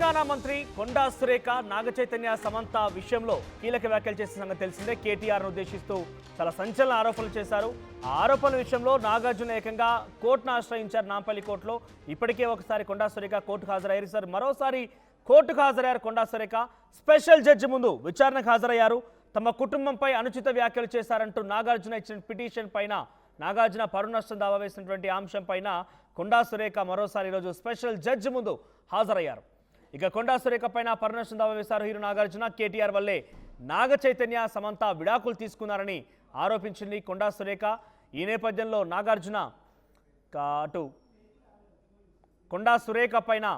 తెలంగాణ మంత్రి కొండా సురేఖ నాగచైతన్య సమంత విషయంలో కీలక వ్యాఖ్యలు చేసిన సంగతి తెలిసిందే. కేటీఆర్ను ఉద్దేశిస్తూ చాలా సంచలన ఆరోపణలు చేశారు. ఆ ఆరోపణల విషయంలో నాగార్జున ఏకంగా కోర్టును ఆశ్రయించారు. నాంపల్లి కోర్టులో ఇప్పటికే ఒకసారి కొండా సురేఖ కోర్టుకు హాజరయ్యారు. సార్ మరోసారి కోర్టుకు హాజరయ్యారు కొండా సురేఖ. స్పెషల్ జడ్జి ముందు విచారణకు హాజరయ్యారు. తమ కుటుంబంపై అనుచిత వ్యాఖ్యలు చేశారంటూ నాగార్జున ఇచ్చిన పిటిషన్ పైన నాగార్జున పరువు నష్టం దావా వేసినటువంటి అంశం పైన కొండా సురేఖ మరోసారి ఈరోజు స్పెషల్ జడ్జి ముందు హాజరయ్యారు. ఇక కొండా సురేఖ పైన పరువు నష్టం దావా వేశారు హీరో నాగార్జున. కేటీఆర్ వల్లే నాగ చైతన్య సమంత విడాకులు తీసుకున్నారని ఆరోపించింది కొండా సురేఖ. ఈ నేపథ్యంలో నాగార్జున అటు కొండా సురేఖ పైన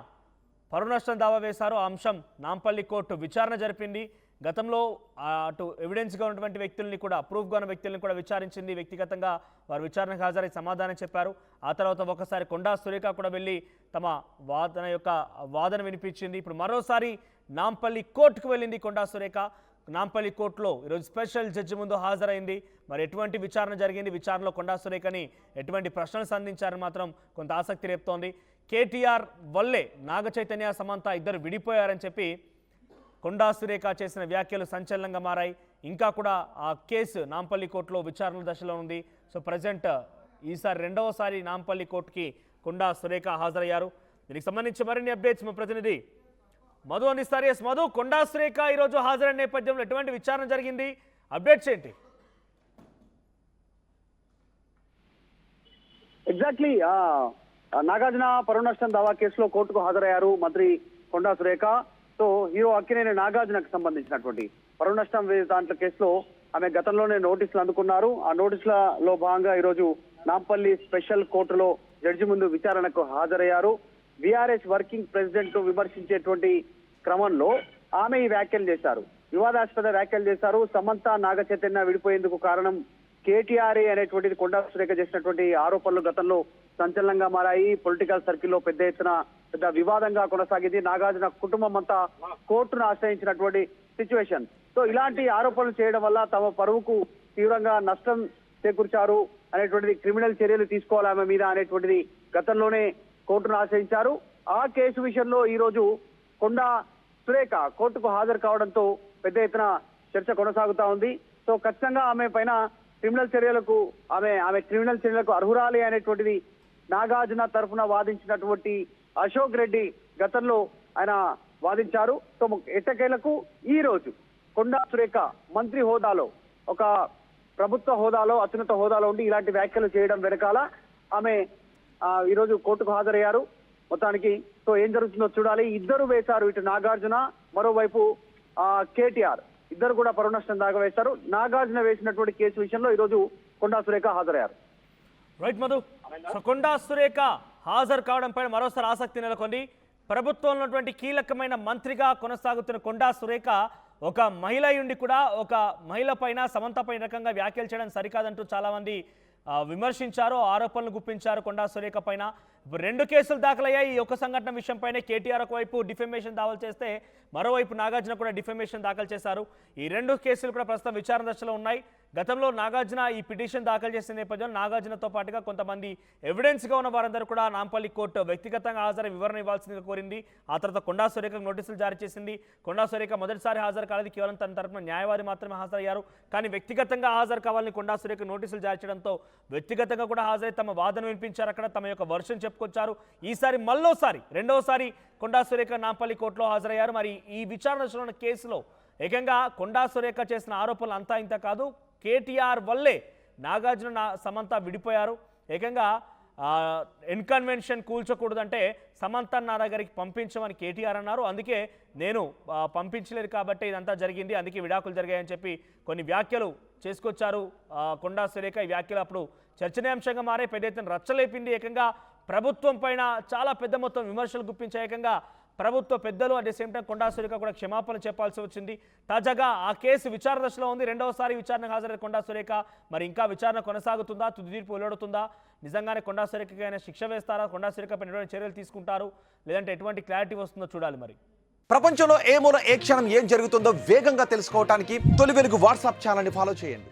పరువు నష్టం దావా వేశారు. ఆ అంశం నాంపల్లి కోర్టు విచారణ జరిపింది. గతంలో అటు ఎవిడెన్స్గా ఉన్నటువంటి వ్యక్తుల్ని కూడా ప్రూఫ్గా ఉన్న వ్యక్తుల్ని కూడా విచారించింది. వ్యక్తిగతంగా వారు విచారణకు హాజరై సమాధానం చెప్పారు. ఆ తర్వాత ఒకసారి కొండా సురేఖ కూడా వెళ్ళి తమ వాదన వినిపించింది. ఇప్పుడు మరోసారి నాంపల్లి కోర్టుకు వెళ్ళింది కొండా సురేఖ. నాంపల్లి కోర్టులో ఈరోజు స్పెషల్ జడ్జి ముందు హాజరైంది. మరి ఎటువంటి విచారణ జరిగింది, విచారణలో కొండా సురేఖని ఎటువంటి ప్రశ్నలు సంధించారని మాత్రం కొంత ఆసక్తి రేపుతోంది. కేటీఆర్ వల్లే నాగ చైతన్య సమంత ఇద్దరు విడిపోయారని చెప్పి కొండా సురేఖ చేసిన వ్యాఖ్యలు సంచలనంగా మారాయి. ఇంకా కూడా ఆ కేసు నాంపల్లి కోర్టులో విచారణ దశలో ఉంది. సో ప్రజెంట్ ఈసారి రెండవసారి నాంపల్లి కోర్టుకి కొండా సురేఖ హాజరయ్యారు. దీనికి సంబంధించి మరిన్ని అప్డేట్స్ మా ప్రతినిధి మధు అందిస్తారు. ఎస్ మధు, కొండా సురేఖ ఈరోజు హాజరైన నేపథ్యంలో ఎటువంటి విచారణ జరిగింది, అప్డేట్స్ ఏంటి? ఎగ్జాక్ట్లీ నాగార్జున పరువు నష్టం దావా కేసులో కోర్టుకు హాజరయ్యారు మంత్రి కొండా సురేఖ. సో హీరో అక్కినేని నాగార్జునకు సంబంధించినటువంటి పరువు నష్టం దాంట్లో కేసులో ఆమె గతంలోనే నోటీసులు అందుకున్నారు. ఆ నోటీసులలో భాగంగా ఈరోజు నాంపల్లి స్పెషల్ కోర్టులో జడ్జి ముందు విచారణకు హాజరయ్యారు. బీఆర్ఎస్ వర్కింగ్ ప్రెసిడెంట్ విమర్శించేటువంటి క్రమంలో ఆమె ఈ వ్యాఖ్యలు చేశారు, వివాదాస్పద వ్యాఖ్యలు చేశారు. సమంత నాగ చైతన్య విడిపోయేందుకు కారణం కేటీఆర్ఏ అనేటువంటిది కొండా సురేఖ చేసినటువంటి ఆరోపణలు గతంలో సంచలనంగా మారాయి. పొలిటికల్ సర్కిల్లో పెద్ద వివాదంగా కొనసాగింది. నాగార్జున కుటుంబం అంతా కోర్టును ఆశ్రయించినటువంటి సిచ్యువేషన్. సో ఇలాంటి ఆరోపణలు చేయడం వల్ల తమ పరువుకు తీవ్రంగా నష్టం చేకూర్చారు అనేటువంటిది, క్రిమినల్ చర్యలు తీసుకోవాలి ఆమె మీద అనేటువంటిది గతంలోనే కోర్టును ఆశ్రయించారు. ఆ కేసు విషయంలో ఈ రోజు కొండా సురేఖ కోర్టుకు హాజరు కావడంతో పెద్ద ఎత్తున చర్చ కొనసాగుతా ఉంది. సో ఖచ్చితంగా ఆమె పైన క్రిమినల్ చర్యలకు అర్హురాలి అనేటువంటిది నాగార్జున తరఫున వాదించినటువంటి అశోక్ రెడ్డి గతంలో ఆయన వాదించారు. సో ఎట్టకేలకు ఈ రోజు కొండా సురేఖ మంత్రి హోదాలో, ఒక ప్రభుత్వ హోదాలో, అత్యున్నత హోదాలో ఉండి ఇలాంటి వ్యాఖ్యలు చేయడం వెనకాల ఆమె ఈరోజు కోర్టుకు హాజరయ్యారు. మొత్తానికి సో ఏం జరుగుతుందో చూడాలి. ఇద్దరు వేశారు, ఇటు నాగార్జున, మరోవైపు కేటీఆర్, ఇద్దరు కూడా పరువు నష్టం దాకా వేశారు. నాగార్జున వేసినటువంటి కేసు విషయంలో ఈరోజు కొండా సురేఖ హాజరయ్యారు. రైట్ మధు, సో కొండా సురేఖ హాజరు కావడంపై మరోసారి ఆసక్తి నెలకొంది. ప్రభుత్వంలో ఉన్నటువంటి కీలకమైన మంత్రిగా కొనసాగుతున్న కొండా సురేఖ ఒక మహిళ ఉండి కూడా ఒక మహిళ పైన, సమంత పైన రకంగా వ్యాఖ్యలు చేయడం సరికాదంటూ చాలామంది విమర్శించారు, ఆరోపణలు గుప్పించారు కొండా సురేఖ పైన. రెండు కేసులు దాఖలయ్యాయి. ఈ ఒక సంఘటన విషయంపైనే కేటీఆర్ ఒకవైపు డిఫెమేషన్ దాఖలు చేస్తే మరోవైపు నాగార్జున కూడా డిఫెమేషన్ దాఖలు చేశారు. ఈ రెండు కేసులు కూడా ప్రస్తుతం విచారణ దశలో ఉన్నాయి. గతంలో నాగార్జున ఈ పిటిషన్ దాఖలు చేసిన నేపథ్యంలో నాగార్జునతో పాటుగా కొంతమంది ఎవిడెన్స్గా ఉన్న వారందరూ కూడా నాంపల్లి కోర్టు వ్యక్తిగతంగా హాజరై వివరణ ఇవ్వాల్సిందిగా కోరింది. ఆ తర్వాత కొండా సురేఖకు నోటీసులు జారీ చేసింది. కొండా సురేఖ మొదటిసారి హాజరు కాలేదు, కేవలం తన తరపున న్యాయవాది మాత్రమే హాజరయ్యారు. కానీ వ్యక్తిగతంగా హాజరు కావాలని కొండా సురేఖ నోటీసులు జారీ చేయడంతో వ్యక్తిగతంగా కూడా హాజరై తమ వాదన వినిపించారు. అక్కడ తమ యొక్క వర్షన్ చెప్పుకొచ్చారు. ఈసారి రెండవసారి కొండా సురేఖ నాంపల్లి కోర్టులో హాజరయ్యారు. మరి ఈ విచారణ దశలో ఉన్న కేసులో ఏకంగా కొండా సురేఖ చేసిన ఆరోపణలు అంతా ఇంత కాదు. కేటీఆర్ వల్లే నాగార్జున సమంత విడిపోయారు. ఏకంగా ఇన్కన్వెన్షన్ కూల్చకూడదంటే సమంత నా దగ్గరికి పంపించమని కేటీఆర్ అన్నారు. అందుకే నేను పంపించలేదు కాబట్టి ఇదంతా జరిగింది, అందుకే విడాకులు జరిగాయని చెప్పి కొన్ని వ్యాఖ్యలు చేసుకొచ్చారు కొండా సురేఖ. ఈ వ్యాఖ్యలు అప్పుడు చర్చనీయాంశంగా మారే పెద్ద ఎత్తున రచ్చలేపింది. ఏకంగా ప్రభుత్వం పైన చాలా పెద్ద మొత్తం విమర్శలు గుప్పించాయి. ఏకంగా ప్రభుత్వ పెద్దలు at the same time Konda Surekha కూడా క్షమాపణ చెప్పాల్సి వచ్చింది. తాజాగా ఆ కేసు విచారణ దశలో ఉంది. రెండవసారి విచారణకు హాజరైన కొండా సురేఖ. మరి ఇంకా విచారణ కొనసాగుతుందా, తుది తీర్పు వెలువడుతుందా, నిజంగానే కొండా సురేఖకి అయినా శిక్ష వేస్తారా, కొండా సురేఖపై ఎటువంటి చర్యలు తీసుకుంటారు, లేదంటే ఎటువంటి క్లారిటీ వస్తుందో చూడాలి. మరి ప్రపంచంలో ఏ మూల ఏ క్షణం ఏం జరుగుతుందో వేగంగా తెలుసుకోవడానికి తొలి వెలుగు వాట్సాప్ ఛానల్ని ఫాలో చేయండి.